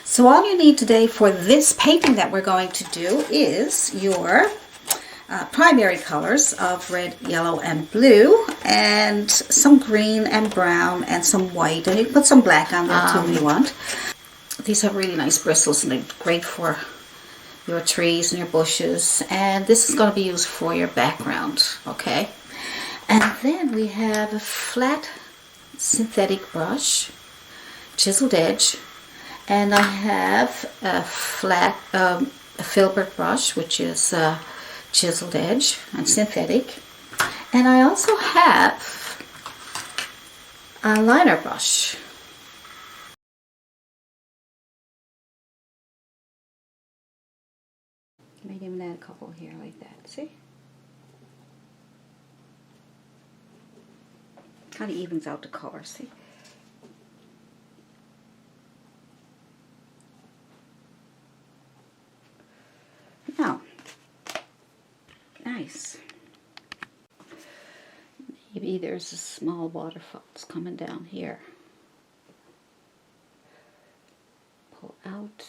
So all you need today for this painting that we're going to do is your primary colors of red, yellow, and blue, and some green and brown and some white, and you can put some black on there too if you want. These have really nice bristles and they're great for your trees and your bushes, and this is going to be used for your background, okay? And then we have a flat synthetic brush, chiseled edge, and I have a flat a Filbert brush, which is chiseled edge and synthetic, and I also have a liner brush. Maybe even add a couple here like that. See? Kind of evens out the color. See? Now, nice. Maybe there's a small waterfalls coming down here. Pull out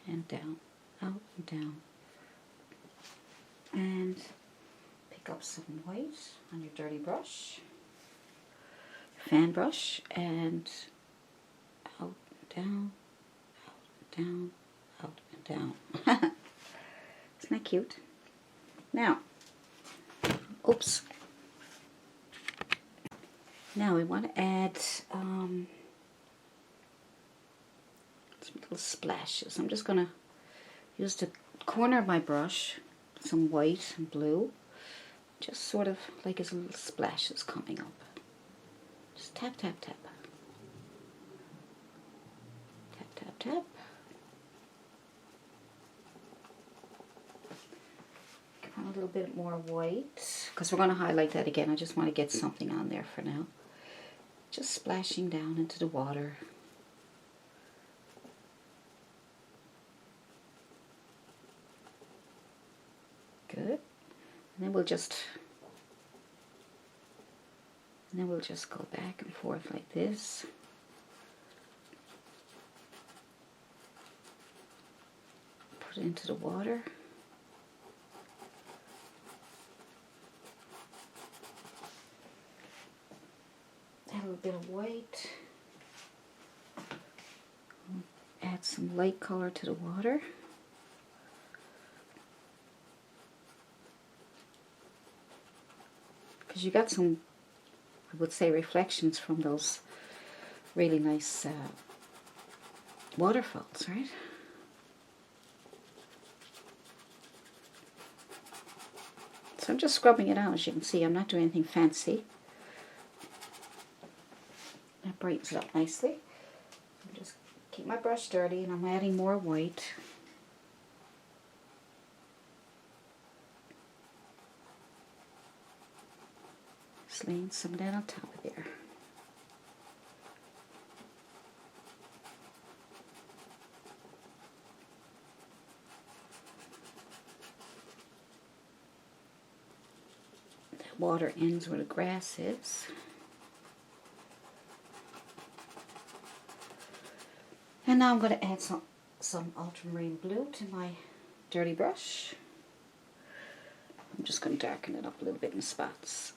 and down, out and down. And pick up some white on your dirty brush, fan brush, and out and down, out and down, out and down. Isn't that cute? Now, oops. Now we want to add some little splashes. I'm just going to use the corner of my brush, some white and blue, just sort of like as little splashes coming up. Just tap, tap, tap. Tap, tap, tap. A little bit more white, because we're going to highlight that again. I just want to get something on there for now. Just splashing down into the water. Good. And then we'll just go back and forth like this. Put it into the water. Add a little bit of white. Add some light color to the water. Because you got some, I would say, reflections from those really nice waterfalls, right? So I'm just scrubbing it out. As you can see, I'm not doing anything fancy. That brightens it up nicely. I'll just keep my brush dirty, and I'm adding more white. Just laying some of that on top of there. That water ends where the grass is. And now I'm going to add some ultramarine blue to my dirty brush. I'm just going to darken it up a little bit in spots.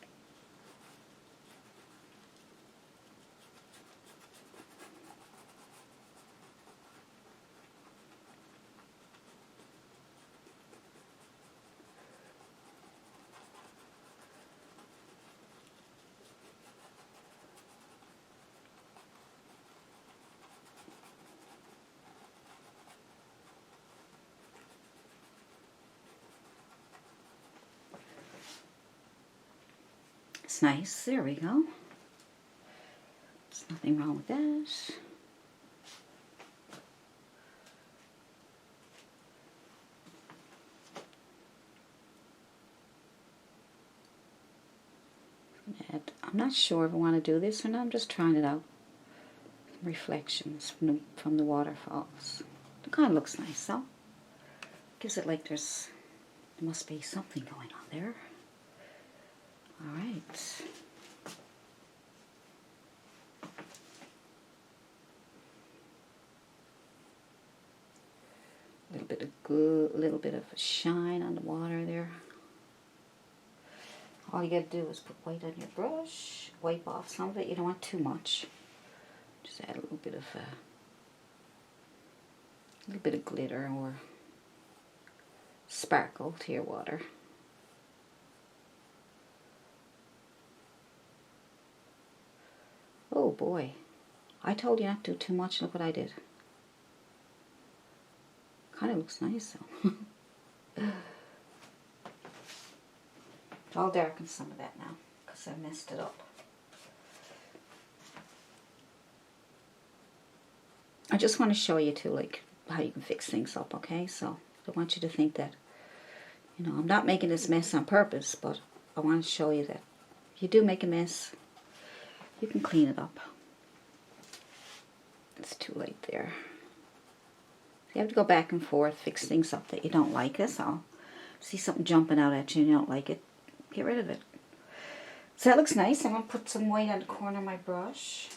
It's nice. There we go. There's nothing wrong with that. I'm not sure if I want to do this or not. I'm just trying it out. Reflections from the waterfalls. It kind of looks nice, though. Gives it like there must be something going on there. All right. good little bit of a shine on the water there. All you gotta do is put white on your brush, wipe off some of it. You don't want too much. Just add a little bit of glitter or sparkle to your water. Oh boy, I told you not to do too much. Look what I did. Kind of looks nice though. I'll darken some of that now because I messed it up. I just want to show you too, like, how you can fix things up, okay? So I don't want you to think that, you know, I'm not making this mess on purpose, but I want to show you that if you do make a mess, you can clean it up. It's too late there. You have to go back and forth, fix things up that you don't like. That's all. See something jumping out at you and you don't like it, get rid of it. So that looks nice. I'm going to put some white on the corner of my brush.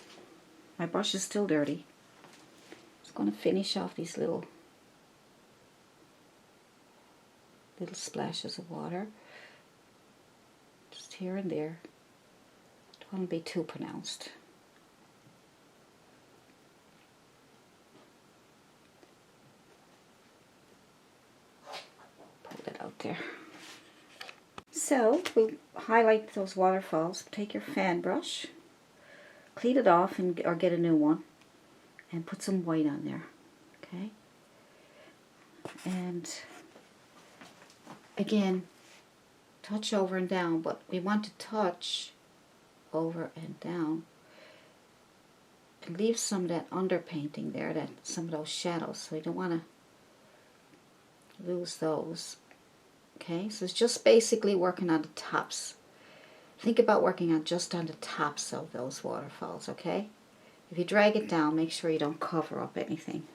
My brush is still dirty. Just going to finish off these little splashes of water. Just here and there. Don't want to be too pronounced. Pull that out there. So we'll highlight those waterfalls. Take your fan brush, clean it off, or get a new one, and put some white on there. Okay. And again, touch over and down, but we want to touch over and down and leave some of that underpainting there, some of those shadows. So we don't want to lose those. Okay, so it's just basically working on the tops. Think about working on just on the tops of those waterfalls, okay? If you drag it down, make sure you don't cover up anything.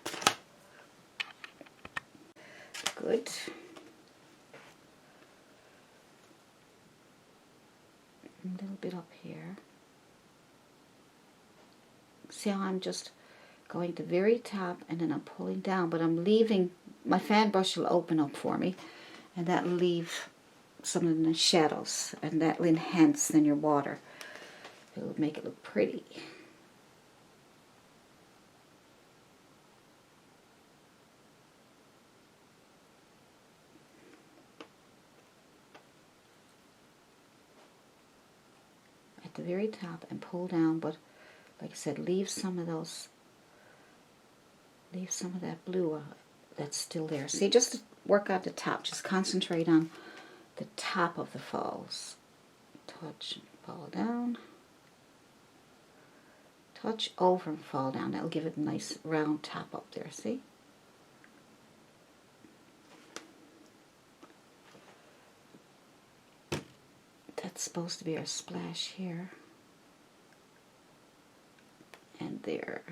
Good. A little bit up here. See how I'm just going to the very top and then I'm pulling down, but I'm leaving, my fan brush will open up for me. And that will leave some of the shadows, and that will enhance then your water. It will make it look pretty. At the very top and pull down, but like I said, leave some of that blue that's still there. See, just work out the top. Just concentrate on the top of the falls. Touch and fall down. Touch over and fall down. That'll give it a nice round top up there, see? That's supposed to be our splash here. And there.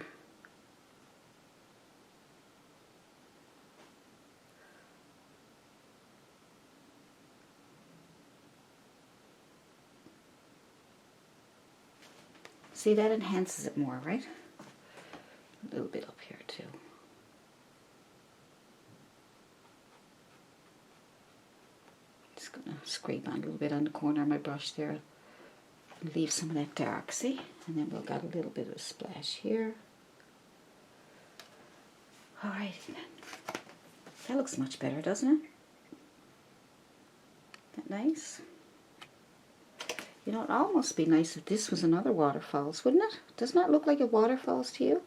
See, that enhances it more, right? A little bit up here too. Just gonna scrape on a little bit on the corner of my brush there. And leave some of that dark, see? And then we've got a little bit of a splash here. Alright then. That looks much better, doesn't it? Isn't that nice? You know, it'd almost be nice if this was another waterfalls, wouldn't it? Doesn't that look like a waterfalls to you?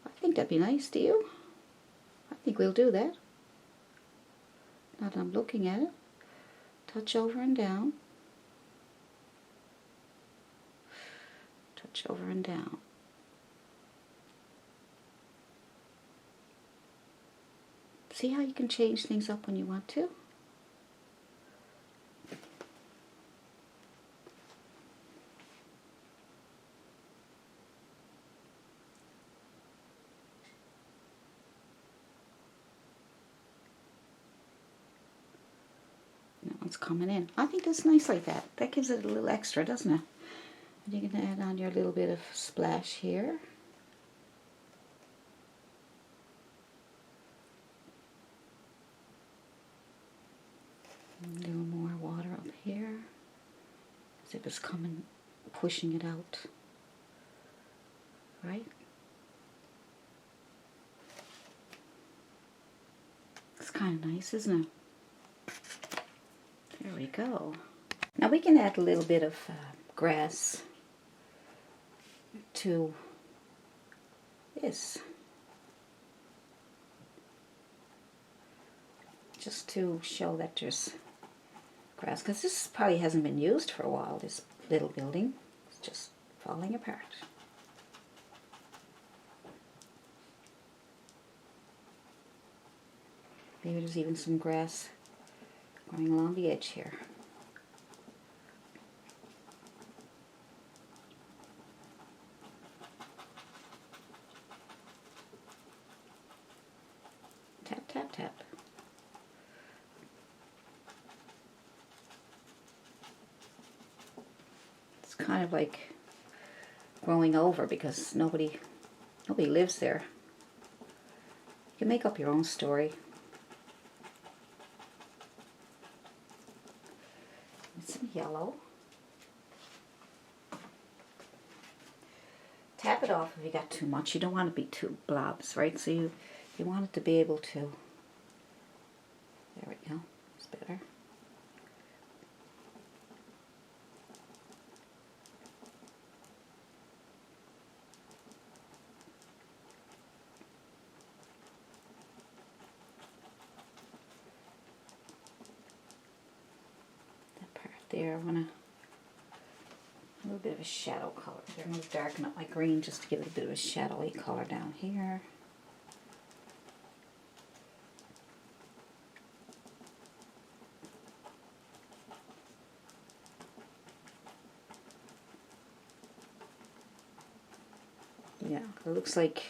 I think that'd be nice, do you? I think we'll do that. Now that I'm looking at it. Touch over and down. Touch over and down. See how you can change things up when you want to? It's coming in. I think that's nice like that. That gives it a little extra, doesn't it? And you can add on your little bit of splash here. A little more water up here, as if it's coming, pushing it out, right? It's kind of nice, isn't it? There we go. Now we can add a little bit of grass to this, just to show that there's grass, because this probably hasn't been used for a while, this little building. It's just falling apart. Maybe there's even some grass going along the edge here. Tap, tap, tap. It's kind of like growing over because nobody lives there. You can make up your own story. Some yellow. Tap it off if you got too much. You don't want to be too blobs, right? So you want it to be able to, there we go, it's better. There, I want a little bit of a shadow color. I'm going to darken up my green just to give it a bit of a shadowy color down here. Yeah, it looks like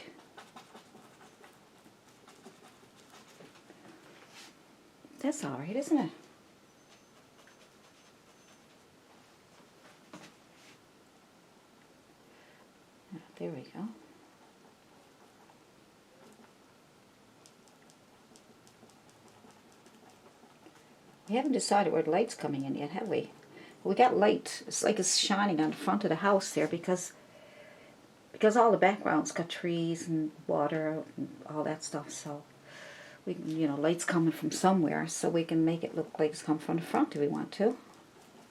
that's alright, isn't it? There we go. We haven't decided where the light's coming in yet, have we? We got light. It's like it's shining on the front of the house there because all the background's got trees and water and all that stuff. So we, light's coming from somewhere, so we can make it look like it's coming from the front if we want to.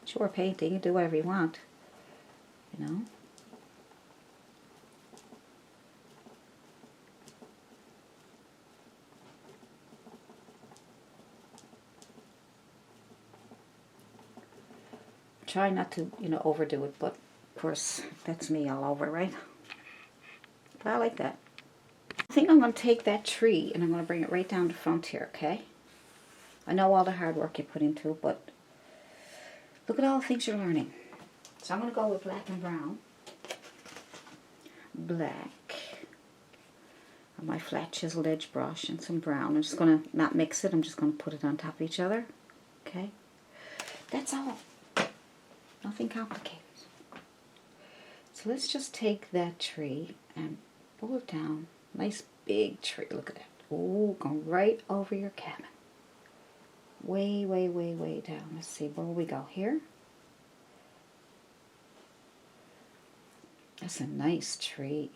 It's your painting. You do whatever you want. You know. Try not to, overdo it, but of course, that's me all over, right? But I like that. I think I'm going to take that tree and I'm going to bring it right down the front here, okay? I know all the hard work you put into it, but look at all the things you're learning. So I'm going to go with black and brown. Black. On my flat chiseled edge brush and some brown. I'm just going to not mix it. I'm just going to put it on top of each other, okay? That's all. Nothing complicated. So let's just take that tree and pull it down. Nice big tree. Look at that. Oh, going right over your cabin. Way, way, way, way down. Let's see, where will we go? Here? That's a nice tree.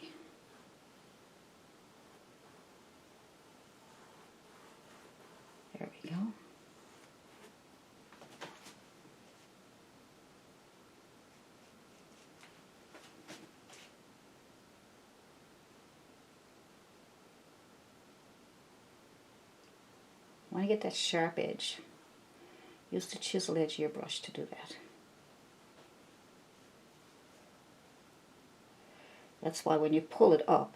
There we go. Want to get that sharp edge. Use the chisel edge of your brush to do that. That's why when you pull it up,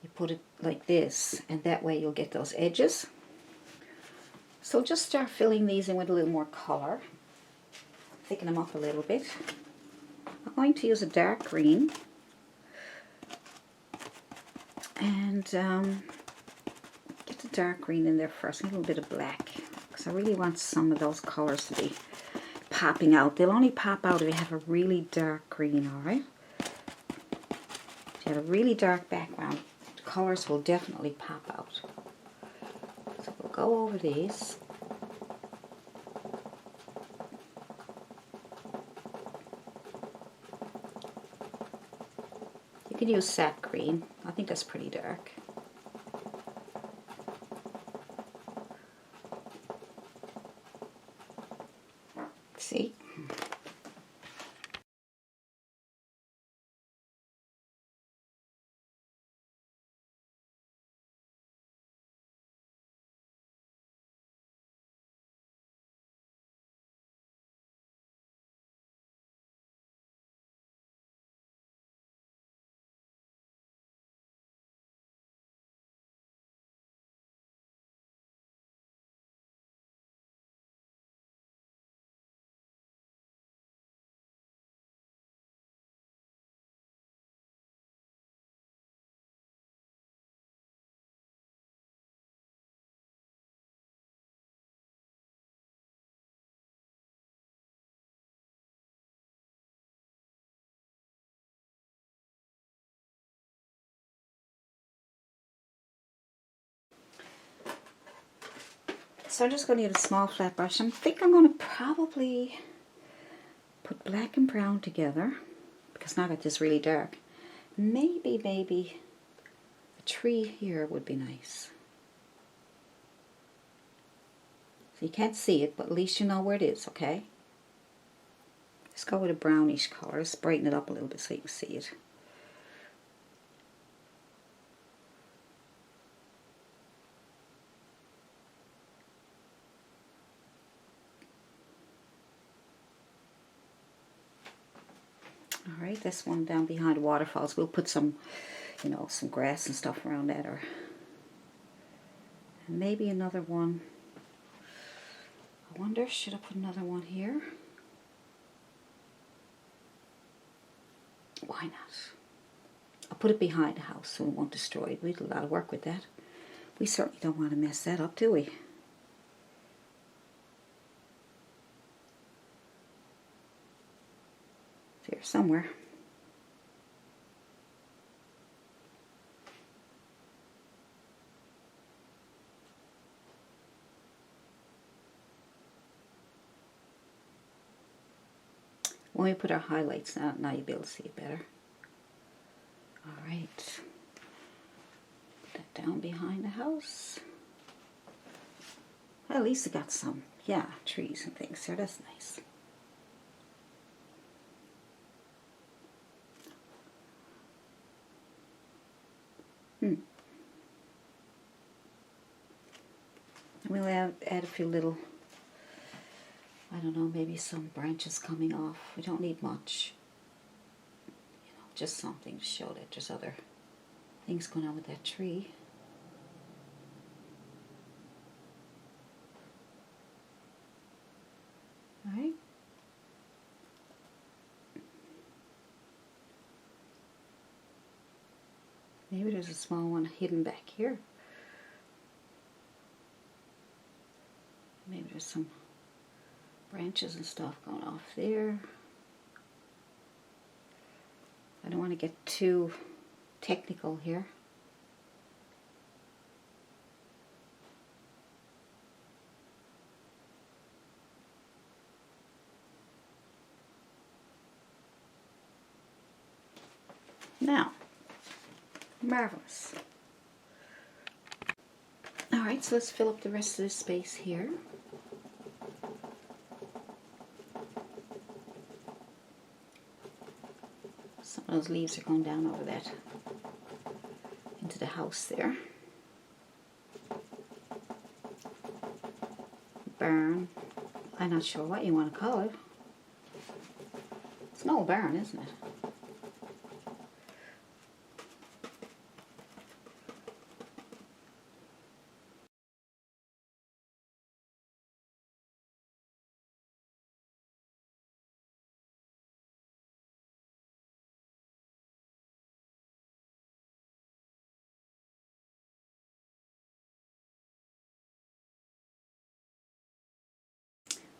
you put it like this, and that way you'll get those edges. So just start filling these in with a little more color. Thicken them up a little bit. I'm going to use a dark green. And get the dark green in there first, a little bit of black, because I really want some of those colors to be popping out. They'll only pop out if you have a really dark green, alright? If you have a really dark background, the colors will definitely pop out. So we'll go over these. You can use sap green. I think that's pretty dark. See? So I'm just going to use a small flat brush. I think I'm going to probably put black and brown together because now I got this really dark. Maybe a tree here would be nice. So you can't see it, but at least you know where it is, okay? Let's go with a brownish color. Let's brighten it up a little bit so you can see it. Alright, this one down behind Waterfalls. We'll put some, you know, some grass and stuff around that, or and maybe another one. I wonder, should I put another one here? Why not? I'll put it behind the house so we won't destroy it. We did a lot of work with that. We certainly don't want to mess that up, do we? Here somewhere. When we put our highlights now you'll be able to see it better. Alright. Put that down behind the house. Well, at least it got some, yeah, trees and things there. That's nice. We'll add a few little, I don't know, maybe some branches coming off. We don't need much. You know, just something to show that there's other things going on with that tree. Alright. Maybe there's a small one hidden back here. Maybe there's some branches and stuff going off there. I don't want to get too technical here. Now, marvelous. Alright, so let's fill up the rest of this space here. Some of those leaves are going down over that into the house there. Barn. I'm not sure what you want to call it. It's an old barn, isn't it?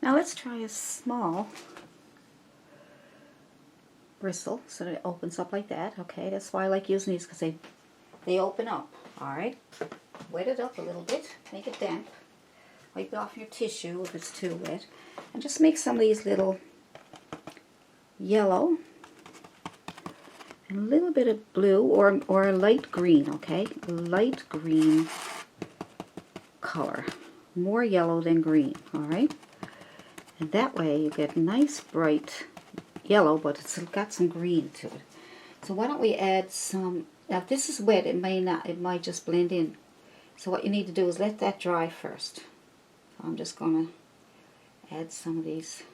Now let's try a small bristle so that it opens up like that. Okay, that's why I like using these, because they open up. Alright, wet it up a little bit, make it damp. Wipe it off your tissue if it's too wet. And just make some of these little yellow and a little bit of blue or a light green, okay? A light green color. More yellow than green, alright? And that way you get nice bright yellow, but it's got some green to it. So why don't we add some, now if this is wet, it might just blend in. So what you need to do is let that dry first. So I'm just going to add some of these.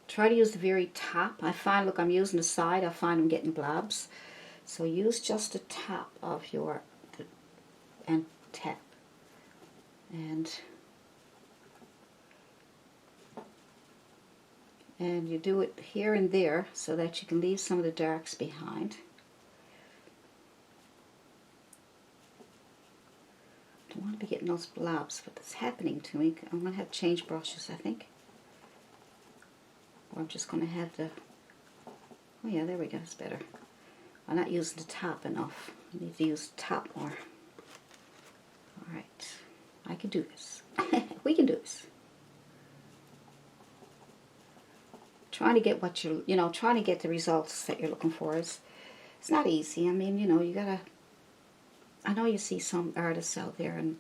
Try to use the very top. I find, look, I'm using the side, I find I'm getting blobs. So use just the top of your, and tap. And you do it here and there so that you can leave some of the darks behind. Don't want to be getting those blobs, but it's happening to me. I'm going to have to change brushes, I think. Or I'm just going to have the, oh yeah, there we go, it's better. I'm not using the top enough. I need to use the top more. Alright, I can do this. We can do this. Trying to get what you know, trying to get the results that you're looking for it's not easy. I mean, you know, you gotta, I know you see some artists out there and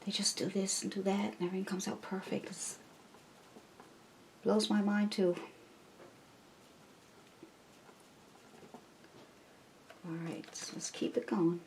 they just do this and do that and everything comes out perfect. It blows my mind too. Alright, so let's keep it going.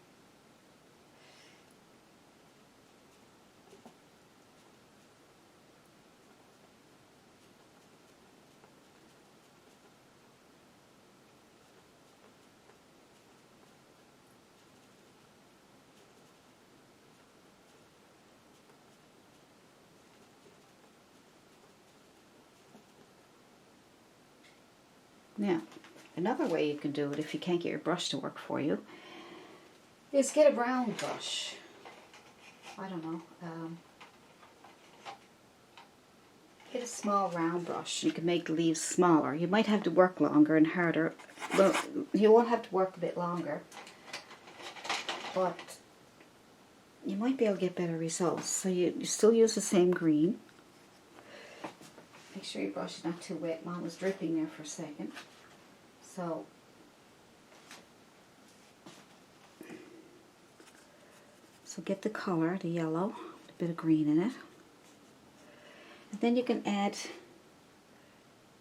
Now, another way you can do it if you can't get your brush to work for you is get a brown brush. I don't know. Get a small round brush. You can make the leaves smaller. You might have to work longer and harder. Well, you won't have to work a bit longer, but you might be able to get better results. So you still use the same green. Make sure your brush is not too wet. Mine was dripping there for a second. So get the color, the yellow, a bit of green in it. And then you can add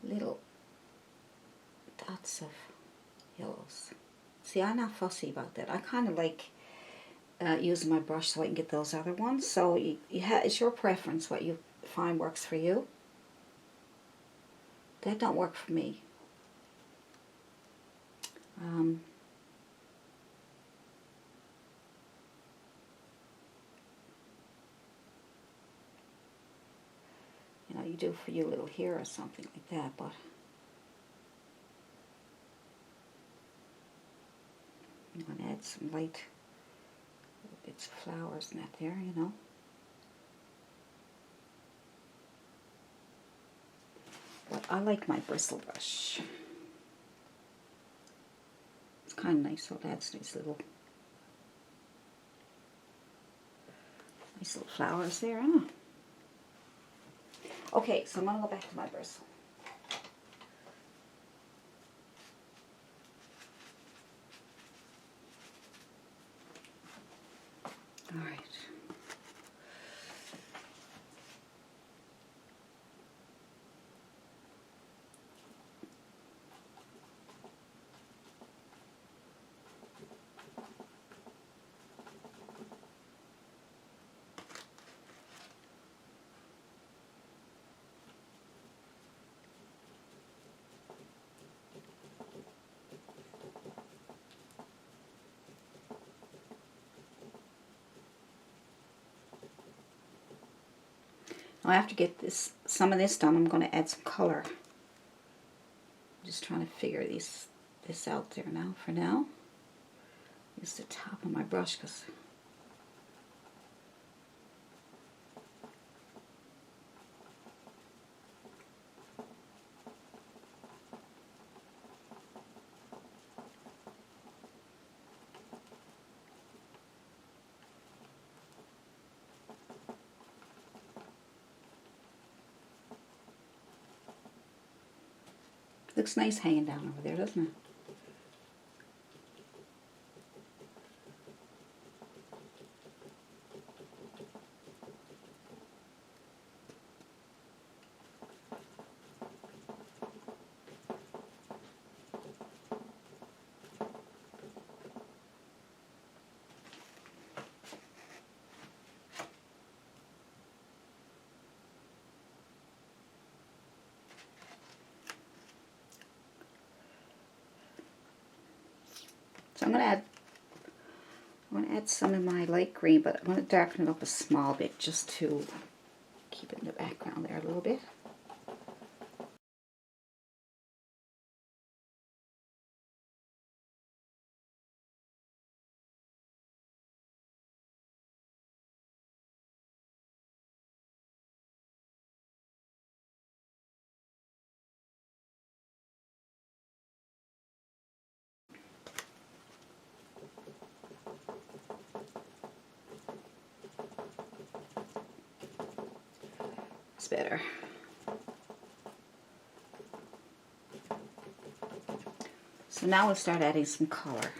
little dots of yellows. See, I'm not fussy about that. I kind of like using my brush so I can get those other ones. So it's your preference what you find works for you. That don't work for me. You know, you do for you a little here or something like that, but I'm going to add some light little bits of flowers in that there, you know. But I like my bristle brush. It's kind of nice, so it adds these little flowers there, I don't know. Okay, so I'm going to go back to my bristle. Alright. Now after get some of this done, I'm going to add some color. I'm just trying to figure this out there now. For now, use the top of my brush because Looks nice hanging down over there, doesn't it? So I'm going to add some of my light green, but I'm going to darken it up a small bit just to keep it in the background there a little bit. It's better. So now we'll start adding some color.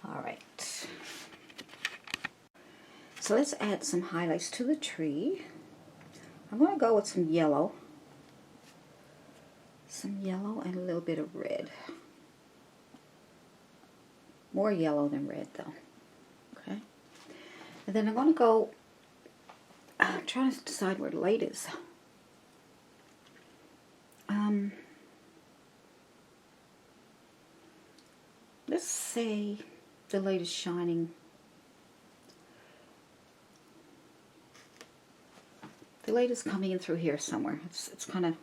Alright. So let's add some highlights to the tree. I'm going to go with some yellow. Some yellow and a little bit of red. More yellow than red though. Okay. And then I'm going to go, I'm trying to decide where the light is. Let's say the light is shining. The light is coming in through here somewhere. It's kind of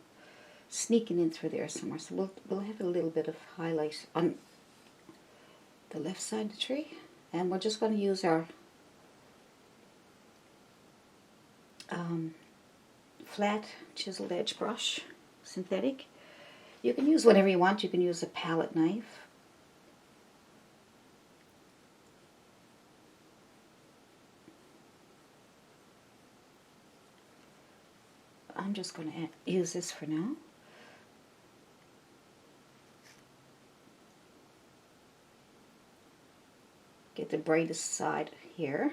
sneaking in through there somewhere. So we'll have a little bit of highlight on the left side of the tree, and we're just going to use our flat chiseled edge brush, synthetic. You can use whatever you want. You can use a palette knife. I'm just going to use this for now. Get the brightest side here.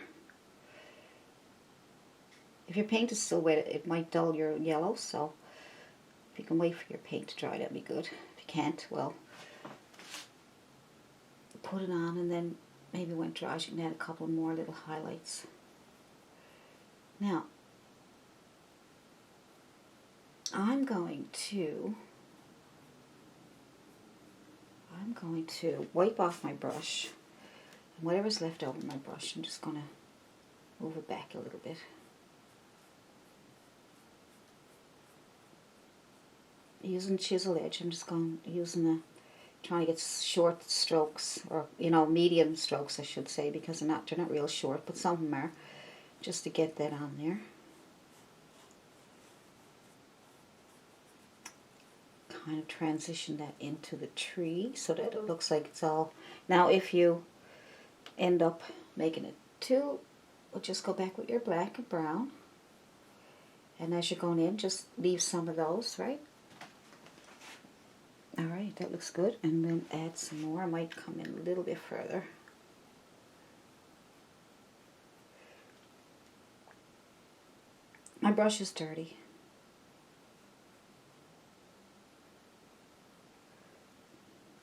If your paint is still wet, it might dull your yellow, so if you can wait for your paint to dry, that'd be good. If you can't, well, put it on, and then maybe when it dries, you can add a couple more little highlights. Now, I'm going to wipe off my brush, and whatever's left over my brush, I'm just going to move it back a little bit. Using chisel edge, I'm just trying to get short strokes, or medium strokes I should say, because they're not real short, but some of them are, just to get that on there. Kind of transition that into the tree so that it looks like it's all. Now if you end up making it too, we'll just go back with your black and brown, and as you're going in, just leave some of those, right? Alright, that looks good, and then add some more. I might come in a little bit further. My brush is dirty.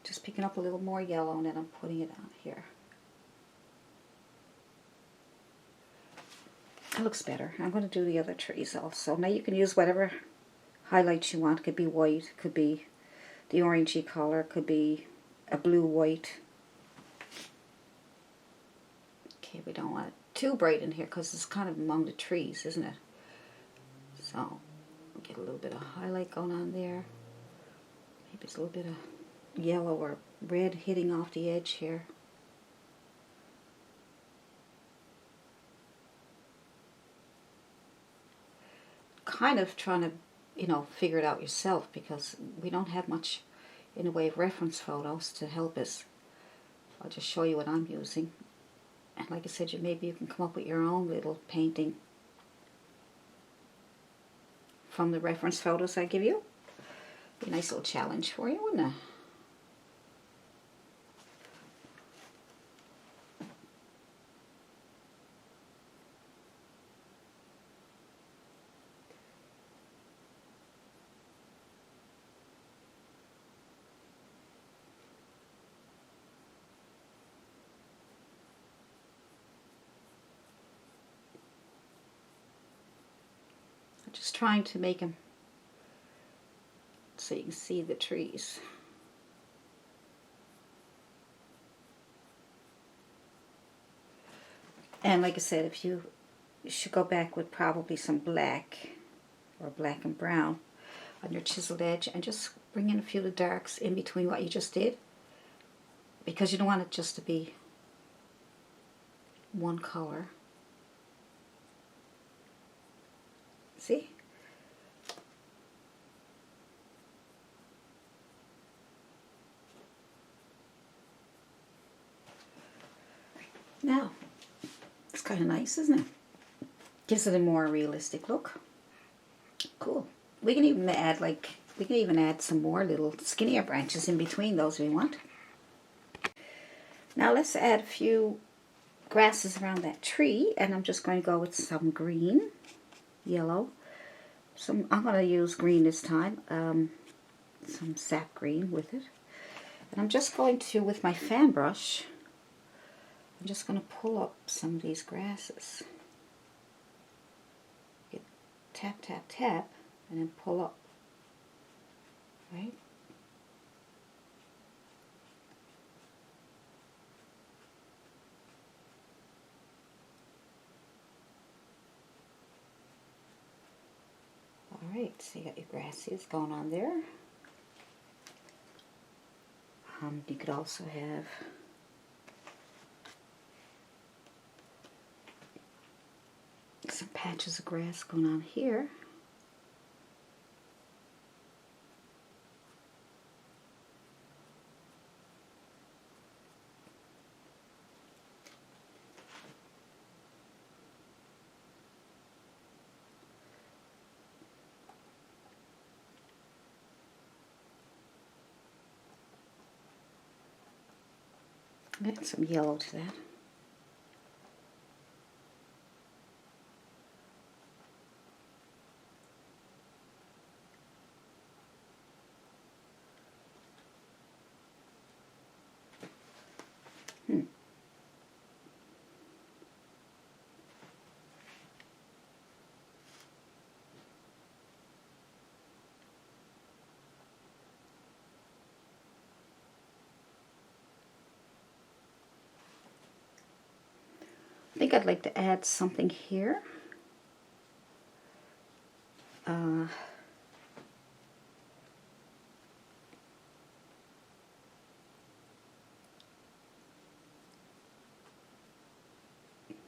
Just picking up a little more yellow, and then I'm putting it on here. That looks better. I'm going to do the other trees also. Now you can use whatever highlights you want. It could be white, it could be the orangey color, it could be a blue-white. Okay, we don't want it too bright in here because it's kind of among the trees, isn't it? So, get a little bit of highlight going on there. Maybe it's a little bit of yellow or red hitting off the edge here. Kind of trying to, figure it out yourself, because we don't have much in the way of reference photos to help us. I'll just show you what I'm using. And like I said, maybe you can come up with your own little painting from the reference photos I give you. Be a nice little challenge for you, wouldn't it? Just trying to make them so you can see the trees. And like I said, if you should go back with probably some black or black and brown on your chiseled edge and just bring in a few of the darks in between what you just did, because you don't want it just to be one color. See? Now, it's kind of nice, isn't it? Gives it a more realistic look. Cool. We can even add some more little skinnier branches in between those if we want. Now let's add a few grasses around that tree, and I'm just going to go with some green, yellow. I'm going to use green this time, some sap green with it. And I'm just going to, with my fan brush, I'm just going to pull up some of these grasses. Tap, tap, tap, and then pull up, right? Alright, so you got your grasses going on there. You could also have some patches of grass going on here. Add some yellow to that. I think I'd like to add something here.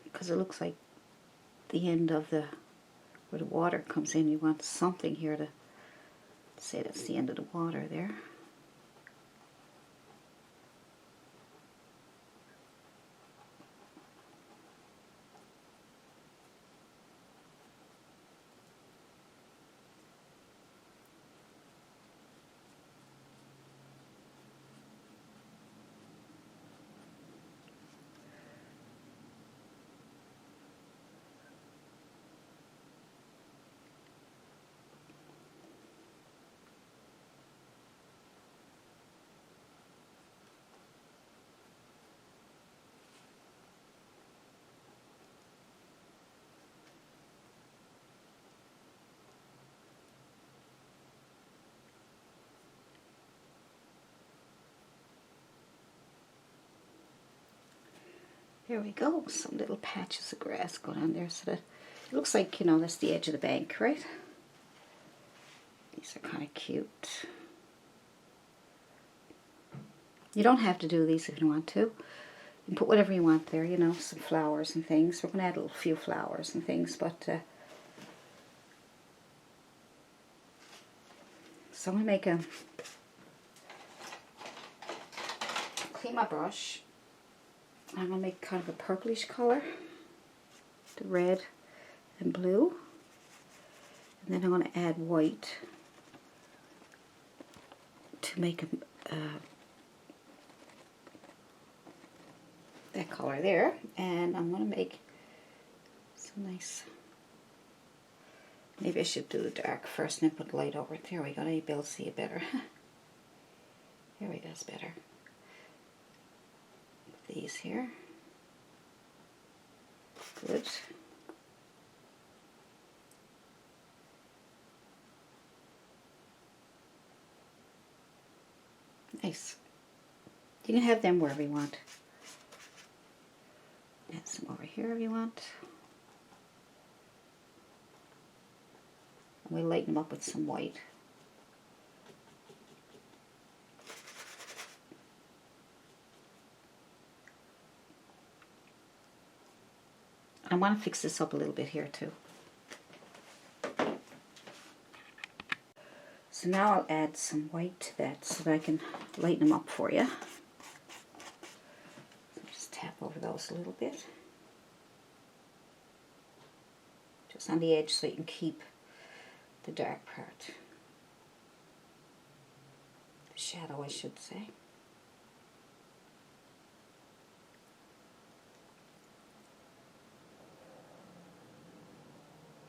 Because it looks like the end of where the water comes in. You want something here to say that's the end of the water there. There we go, some little patches of grass going on there so that it looks like, you know, that's the edge of the bank, right? These are kind of cute. You don't have to do these if you want to. You can put whatever you want there, you know, some flowers and things. We're going to add a few flowers and things, but so I'm going to clean my brush. I'm going to make kind of a purplish color, the red and blue. And then I'm going to add white to make that color there. And I'm going to make some nice, maybe I should do the dark first and then put light over it. There we go, now you'll be able to see it better. There we go, that's better. Put these here. Good. Nice. You can have them wherever you want. Add some over here if you want. And we lighten them up with some white. I want to fix this up a little bit here too. So now I'll add some white to that so that I can lighten them up for you. So just tap over those a little bit. Just on the edge so you can keep the dark part. The shadow, I should say.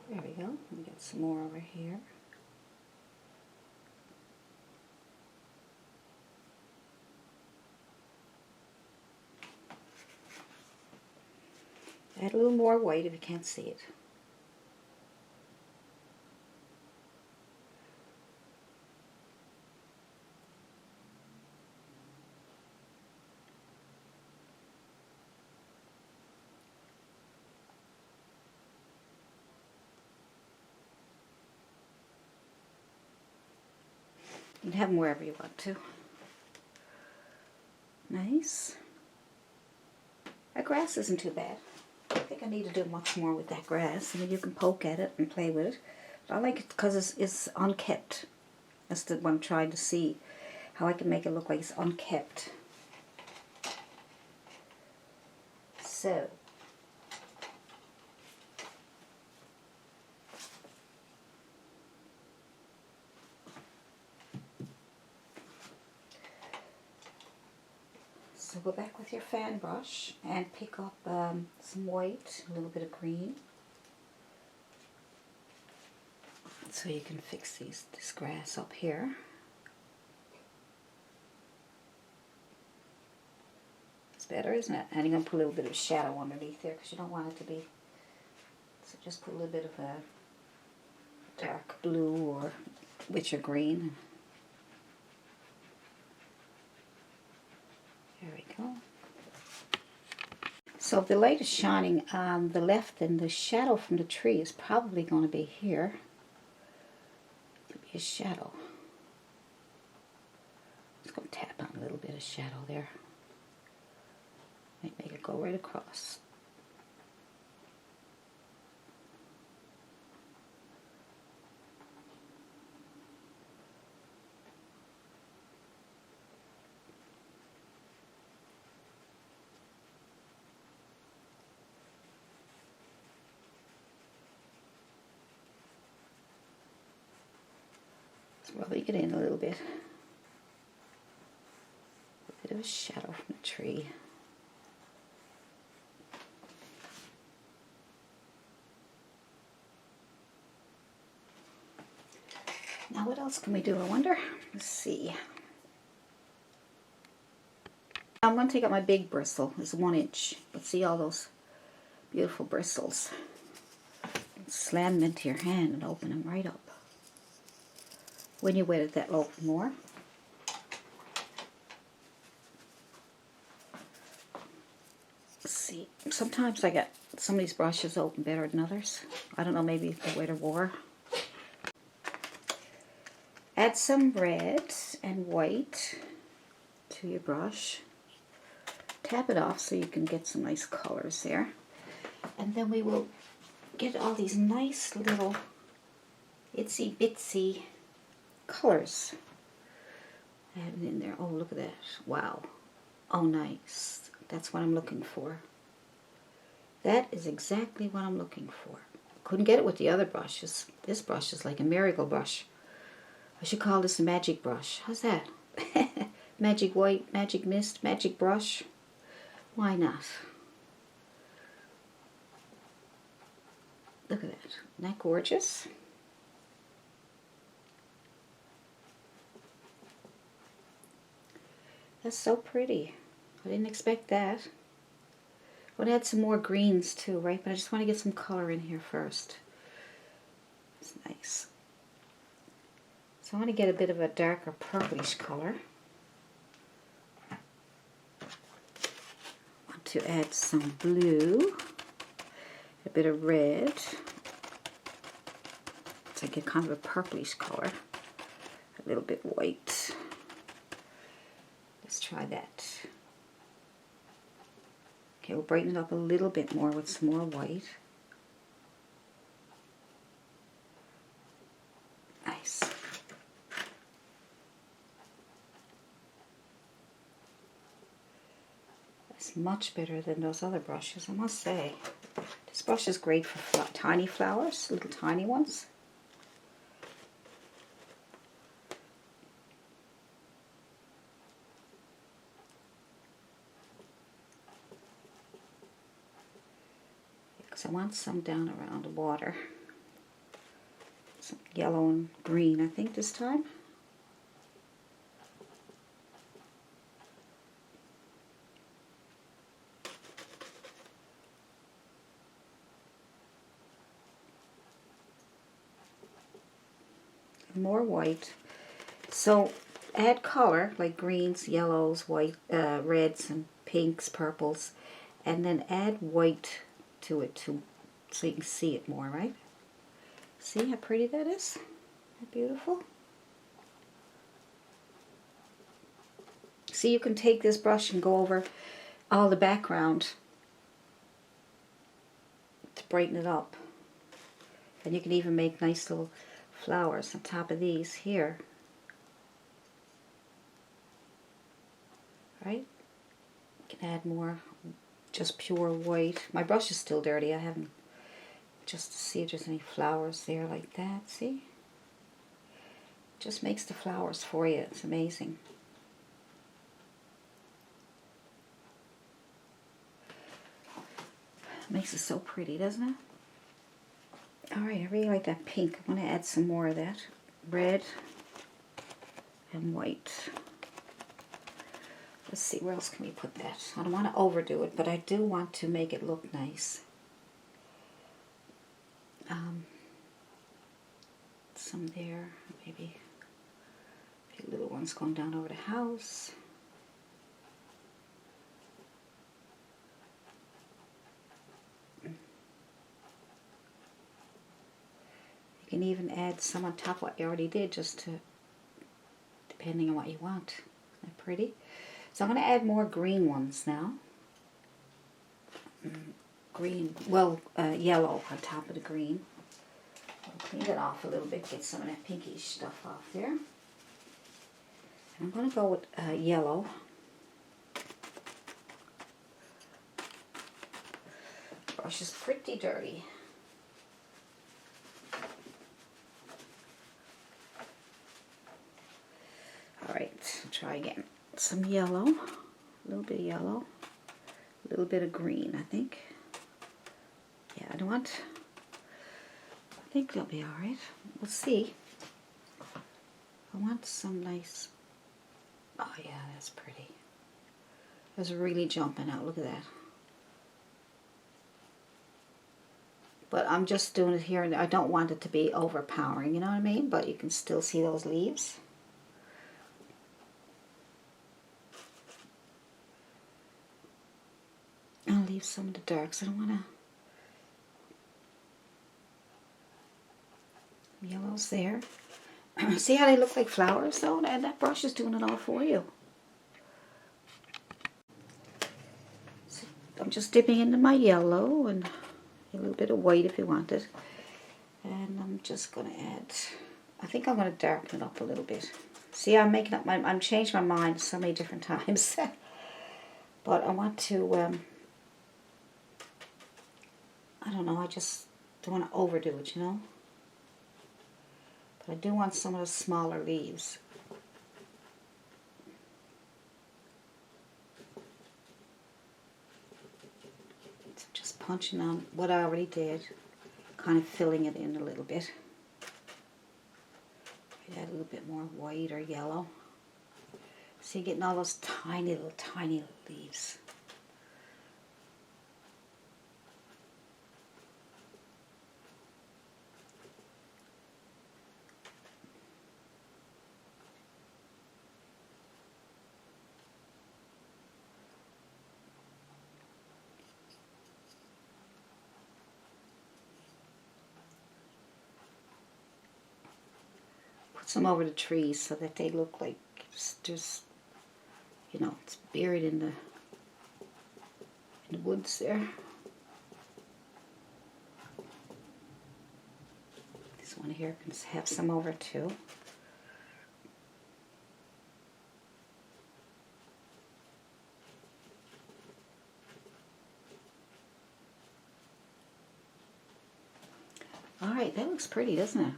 There we go. We get some more over here. Add a little more white if you can't see it. You can have them wherever you want to. Nice. That grass isn't too bad. I think I need to do much more with that grass. I mean, you can poke at it and play with it. But I like it because it's unkept. That's what I'm trying to see. How I can make it look like it's unkept. So. So go back with your fan brush and pick up some white, a little bit of green. So you can fix this grass up here. It's better, isn't it? And you're going to put a little bit of shadow underneath there because you don't want it to be. So just put a little bit of a dark blue or with your green. There we go. So if the light is shining on the left, then the shadow from the tree is probably going to be here. To be a shadow. Just going to tap on a little bit of shadow there. Might make it go right across. Rubbing it in a little bit. A bit of a shadow from the tree. Now what else can we do, I wonder? Let's see. I'm going to take out my big bristle. It's 1 inch. Let's see all those beautiful bristles. Slam them into your hand and open them right up. When you wet it, that'll open more. Let's see. Sometimes I get some of these brushes open better than others. I don't know, maybe if the wetter wore. Add some red and white to your brush. Tap it off so you can get some nice colors there. And then we will get all these nice little itsy bitsy colors. Add it in there. Oh, look at that. Wow. Oh, nice. That's what I'm looking for. That is exactly what I'm looking for. Couldn't get it with the other brushes. This brush is like a miracle brush. I should call this a magic brush. How's that? Magic white, magic mist, magic brush. Why not? Look at that. Isn't that gorgeous? That's so pretty. I didn't expect that. I want to add some more greens too, right? But I just want to get some color in here first. It's nice. So I want to get a bit of a darker purplish color. I want to add some blue, a bit of red. So I get kind of a purplish color. A little bit white. Let's try that. Okay, we'll brighten it up a little bit more with some more white. Nice. That's much better than those other brushes, I must say. This brush is great for tiny flowers, little tiny ones. I want some down around the water. Some yellow and green, I think, this time. More white. So add color like greens, yellows, white, reds, and pinks, purples, and then add white to it too, so you can see it more, right? See how pretty that is? Isn't that beautiful? See, you can take this brush and go over all the background to brighten it up. And you can even make nice little flowers on top of these here. Right? You can add more just pure white. My brush is still dirty. I haven't, just to see if there's any flowers there like that. See? Just makes the flowers for you. It's amazing. Makes it so pretty, doesn't it? Alright, I really like that pink. I want to add some more of that. Red and white. Let's see, where else can we put that? I don't want to overdo it, but I do want to make it look nice. Some there, maybe a few little ones going down over the house. You can even add some on top of what you already did, just to, depending on what you want. Isn't that pretty? So I'm going to add more green ones now. Green, well, yellow on top of the green. I'll clean it off a little bit, get some of that pinkish stuff off there. And I'm going to go with yellow. Brush is pretty dirty. Alright, try again. Some yellow, a little bit of yellow, a little bit of green, I think. Yeah, I think they'll be alright. We'll see. I want some nice, oh yeah, that's pretty. That's really jumping out, look at that. But I'm just doing it here and there. I don't want it to be overpowering, you know what I mean? But you can still see those leaves. I'll leave some of the darks. I don't want to. Yellows there. See how they look like flowers though? And that brush is doing it all for you. So I'm just dipping into my yellow and a little bit of white if you want it. And I'm just going to add, I think I'm going to darken it up a little bit. See, I'm making up I'm changed my mind so many different times. But I want to, I don't know, I just Don't want to overdo it, you know. But I do want some of the smaller leaves. So just punching on what I already did, kind of filling it in a little bit. Add a little bit more white or yellow. So you're getting all those tiny little leaves. Put some over the trees so that they look like just, you know, it's buried in the woods there. This one here can have some over too. Alright, that looks pretty, doesn't it?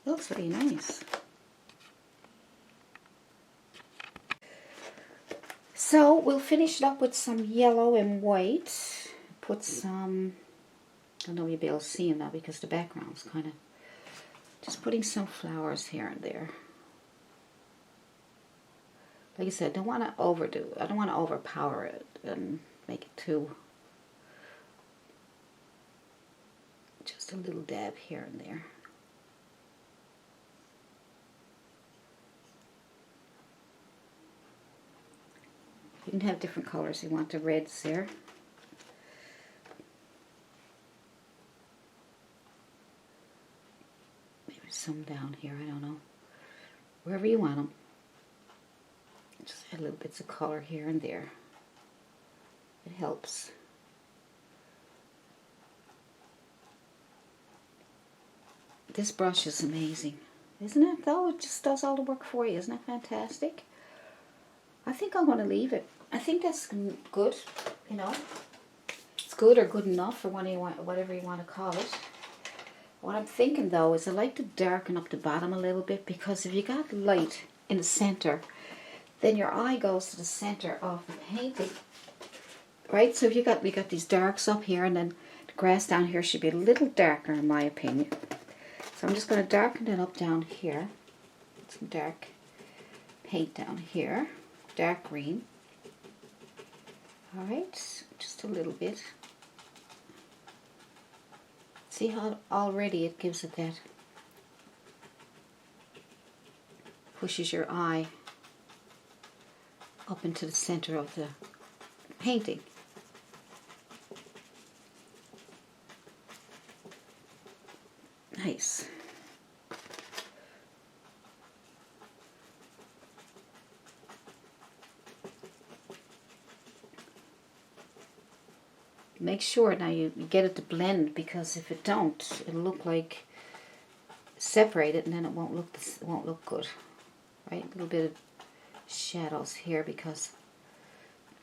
It looks really nice. So we'll finish it up with some yellow and white. Put some, I don't know if you'll be able to see them now because the background's kind of, just putting some flowers here and there. Like I said, I don't want to overdo it. I don't want to overpower it and make it too, just a little dab here and there. You can have different colors. You want the reds there. Maybe some down here, I don't know. Wherever you want them. Just add little bits of color here and there. It helps. This brush is amazing, isn't it? Though it just does all the work for you. Isn't it fantastic? I think I'm going to leave it. I think that's good, you know. It's good or good enough, or whatever you want to call it. What I'm thinking though is I like to darken up the bottom a little bit, because if you got light in the center, then your eye goes to the center of the painting, right? So if we got these darks up here, and then the grass down here should be a little darker in my opinion. So I'm just going to darken it up down here. Some dark paint down here. Dark green. Alright, just a little bit. See how already it gives it that, pushes your eye up into the center of the painting. Nice. Make sure now you get it to blend, because if it don't, it'll look like separated, and then it won't look good, right? A little bit of shadows here, because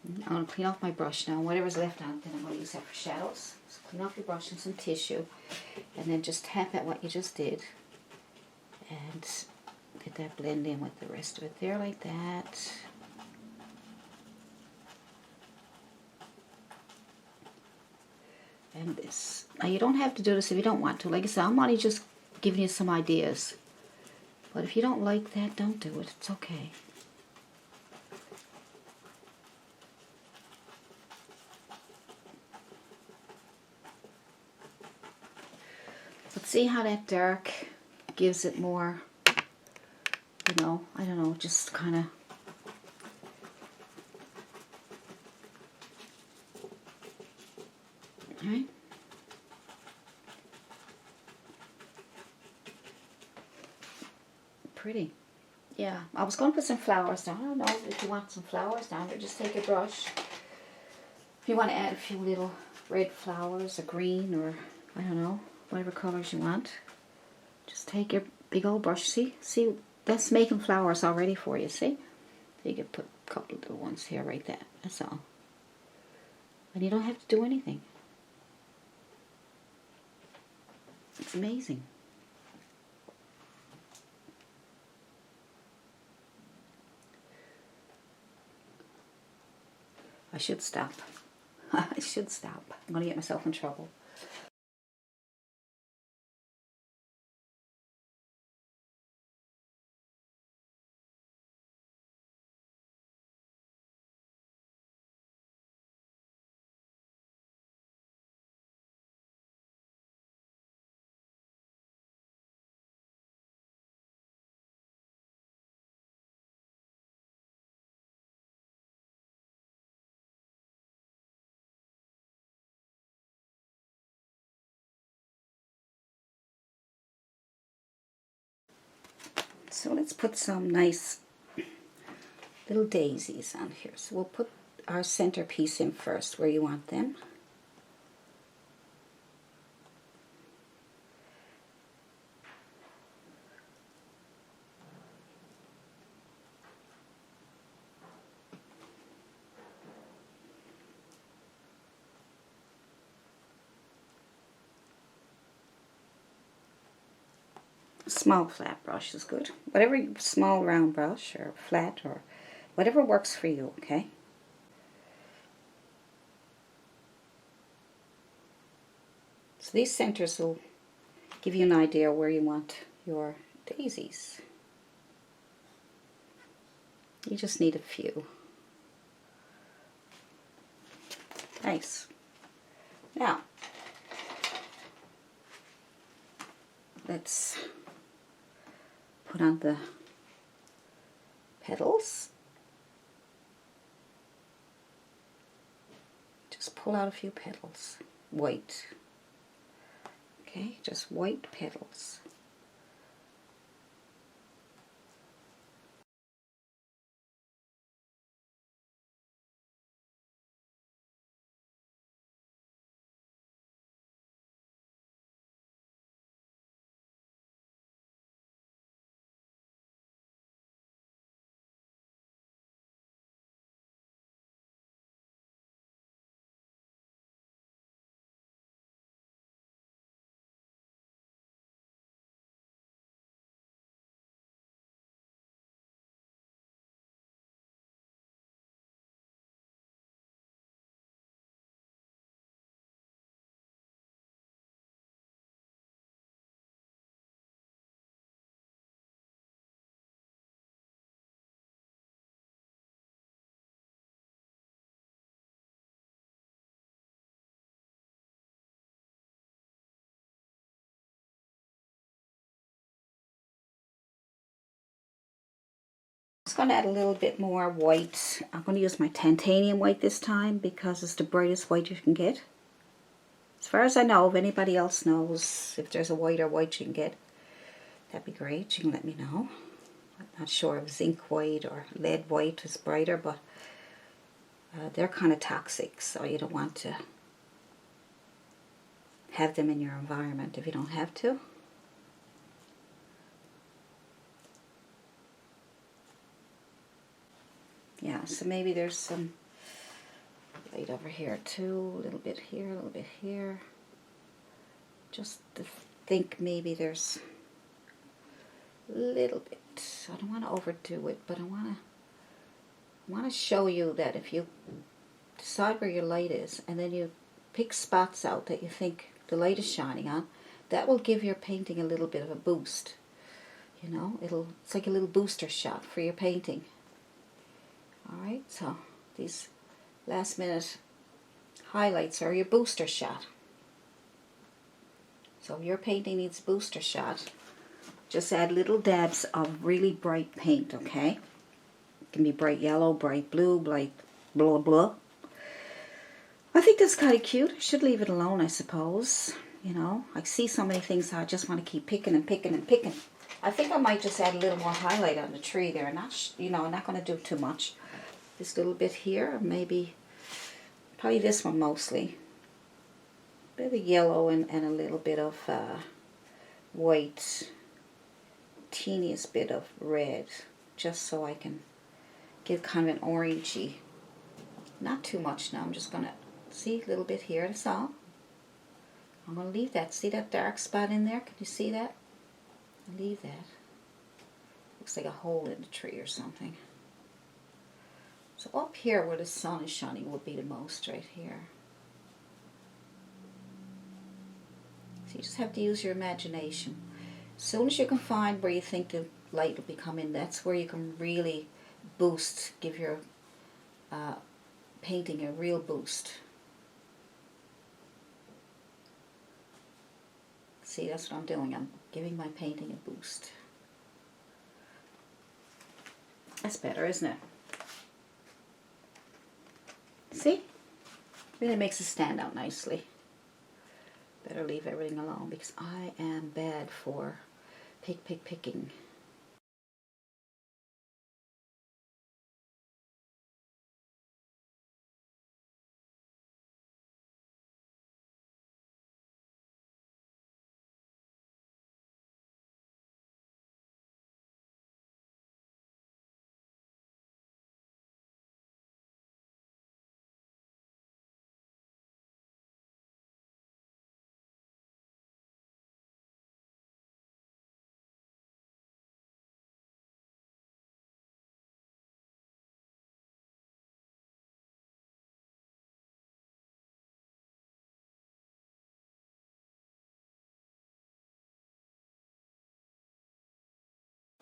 I'm going to clean off my brush now. Whatever's left on it, then I'm going to use that for shadows. So clean off your brush and some tissue, and then just tap at what you just did, and let that blend in with the rest of it there, like that. And this. Now you don't have to do this if you don't want to. Like I said, I'm only just giving you some ideas. But if you don't like that, don't do it. It's okay. But see how that dark gives it more, you know, I don't know, just kind of. Alright. Pretty. Yeah, I was going to put some flowers down. I don't know if you want some flowers down there. Just take your brush. If you want to add a few little red flowers or green, or I don't know, whatever colors you want. Just take your big old brush. See, that's making flowers already for you. See, so you can put a couple of little ones here, right there. That's all. And you don't have to do anything. It's amazing. I should stop. I should stop. I'm going to get myself in trouble. So let's put some nice little daisies on here. So we'll put our centerpiece in first where you want them. A small flat brush is good. Whatever small round brush or flat or whatever works for you, okay? So these centers will give you an idea where you want your daisies. You just need a few. Nice. Now, let's put on the petals. Just pull out a few petals. White. Okay, just white petals. I'm just going to add a little bit more white. I'm going to use my titanium white this time because it's the brightest white you can get. As far as I know, if anybody else knows if there's a whiter white you can get, that'd be great. You can let me know. I'm not sure if zinc white or lead white is brighter, but they're kind of toxic, so you don't want to have them in your environment if you don't have to. Yeah, so maybe there's some light over here too, a little bit here, a little bit here. Just to think maybe there's a little bit. I don't want to overdo it, but I want to show you that if you decide where your light is and then you pick spots out that you think the light is shining on, that will give your painting a little bit of a boost. You know, it's like a little booster shot for your painting. Alright, so these last minute highlights are your booster shot. So if your painting needs a booster shot, just add little dabs of really bright paint, okay? It can be bright yellow, bright blue, bright blah blah. I think that's kind of cute. I should leave it alone, I suppose. You know, I see so many things I just want to keep picking and picking and picking. I think I might just add a little more highlight on the tree there. Not, you know, I'm not going to do too much. This little bit here, maybe, probably this one mostly. A bit of yellow and a little bit of white. Teeniest bit of red. Just so I can give kind of an orangey. Not too much now. I'm just going to, see, a little bit here, that's all. I'm going to leave that. See that dark spot in there? Can you see that? I'll leave that. Looks like a hole in the tree or something. So up here where the sun is shining would be the most, right here. So you just have to use your imagination. As soon as you can find where you think the light will be coming, that's where you can really boost, give your painting a real boost. See, that's what I'm doing. I'm giving my painting a boost. That's better, isn't it? See? Really makes it stand out nicely. Better leave everything alone because I am bad for picking.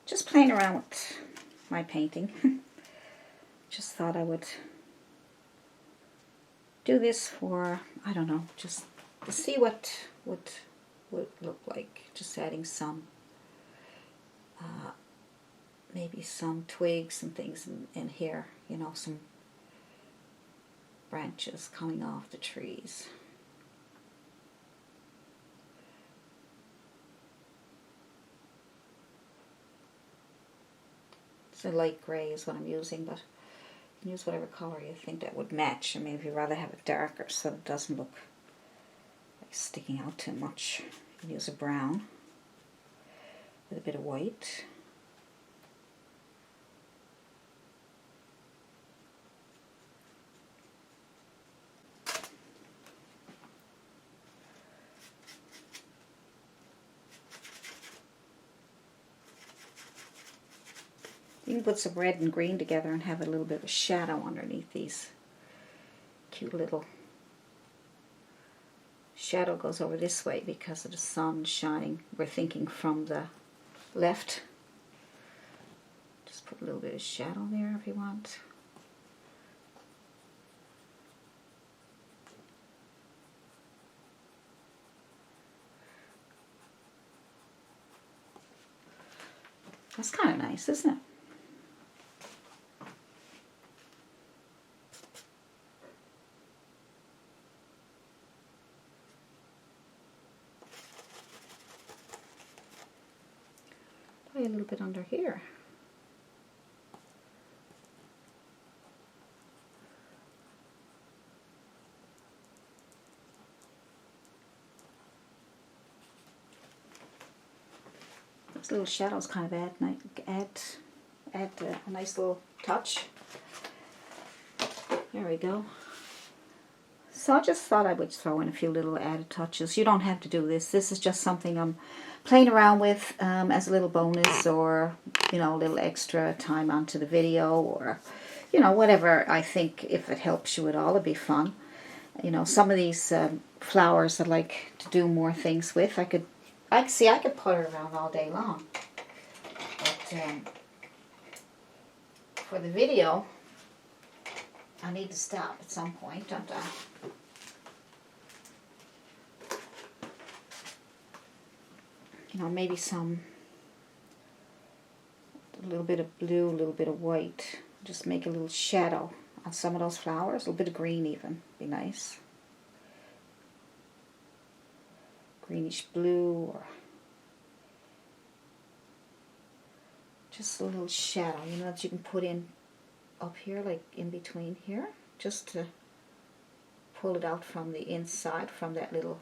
Just playing around with my painting. Just thought I would do this for, I don't know, just to see what would look like. Just adding some, maybe some twigs and things in here, you know, some branches coming off the trees. It's a light gray is what I'm using, but you can use whatever color you think that would match. I mean, if you'd rather have it darker so it doesn't look like sticking out too much, you can use a brown with a bit of white. You can put some red and green together and have a little bit of a shadow underneath these cute little. Shadow goes over this way because of the sun shining. We're thinking from the left. Just put a little bit of shadow there if you want. That's kind of nice, isn't it? A little bit under here. Those little shadows kind of add a nice little touch. There we go. So I just thought I would throw in a few little added touches. You don't have to do this. This is just something I'm playing around with as a little bonus, or, you know, a little extra time onto the video, or, you know, whatever. I think if it helps you at all, it'd be fun. You know, some of these flowers I like to do more things with. I could put it around all day long. But for the video, I need to stop at some point, don't I? You know, maybe a little bit of blue, a little bit of white. Just make a little shadow on some of those flowers. A little bit of green even, be nice. Greenish blue, or just a little shadow, you know, that you can put in up here, like in between here, just to pull it out from the inside, from that little.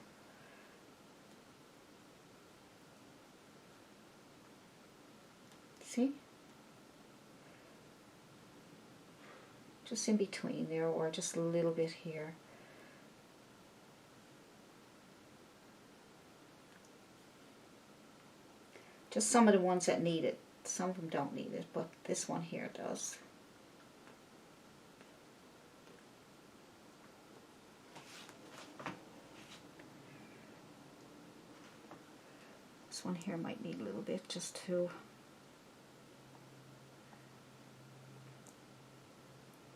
See? Just in between there, or just a little bit here. Just some of the ones that need it. Some of them don't need it, but this one here does. This one here might need a little bit just to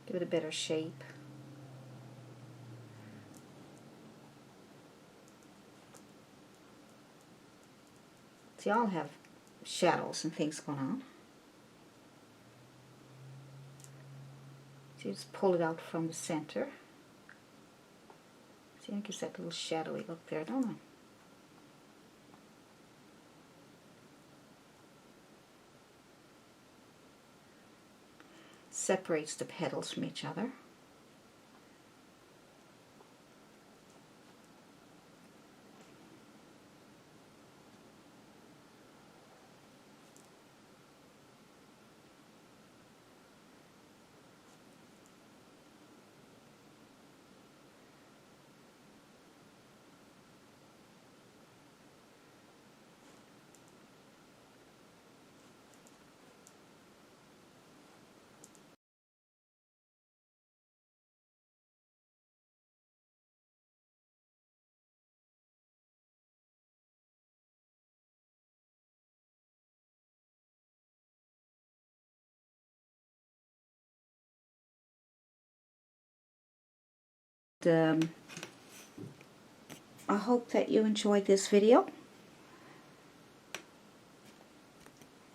give it a better shape. See, I'll have shadows and things going on. So you just pull it out from the center. See, it gives that little shadowy look there, don't I? Separates the petals from each other. I hope that you enjoyed this video,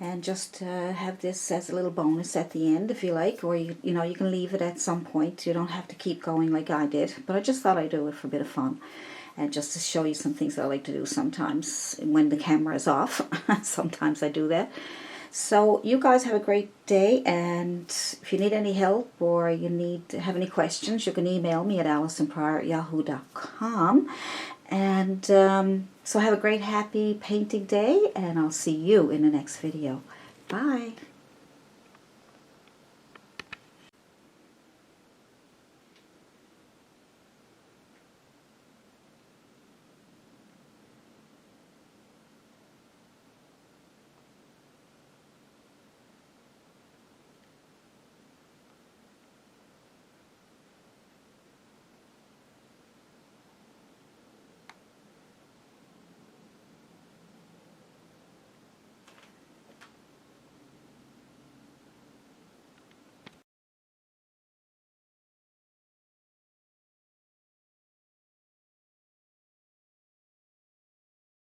and just have this as a little bonus at the end if you like, or you know, you can leave it at some point. You don't have to keep going like I did, but I just thought I'd do it for a bit of fun and just to show you some things that I like to do sometimes when the camera is off. Sometimes I do that. So you guys have a great day, and if you need any help or you have any questions, you can email me at allisonpryor@yahoo.com. And so have a great, happy painting day, and I'll see you in the next video. Bye.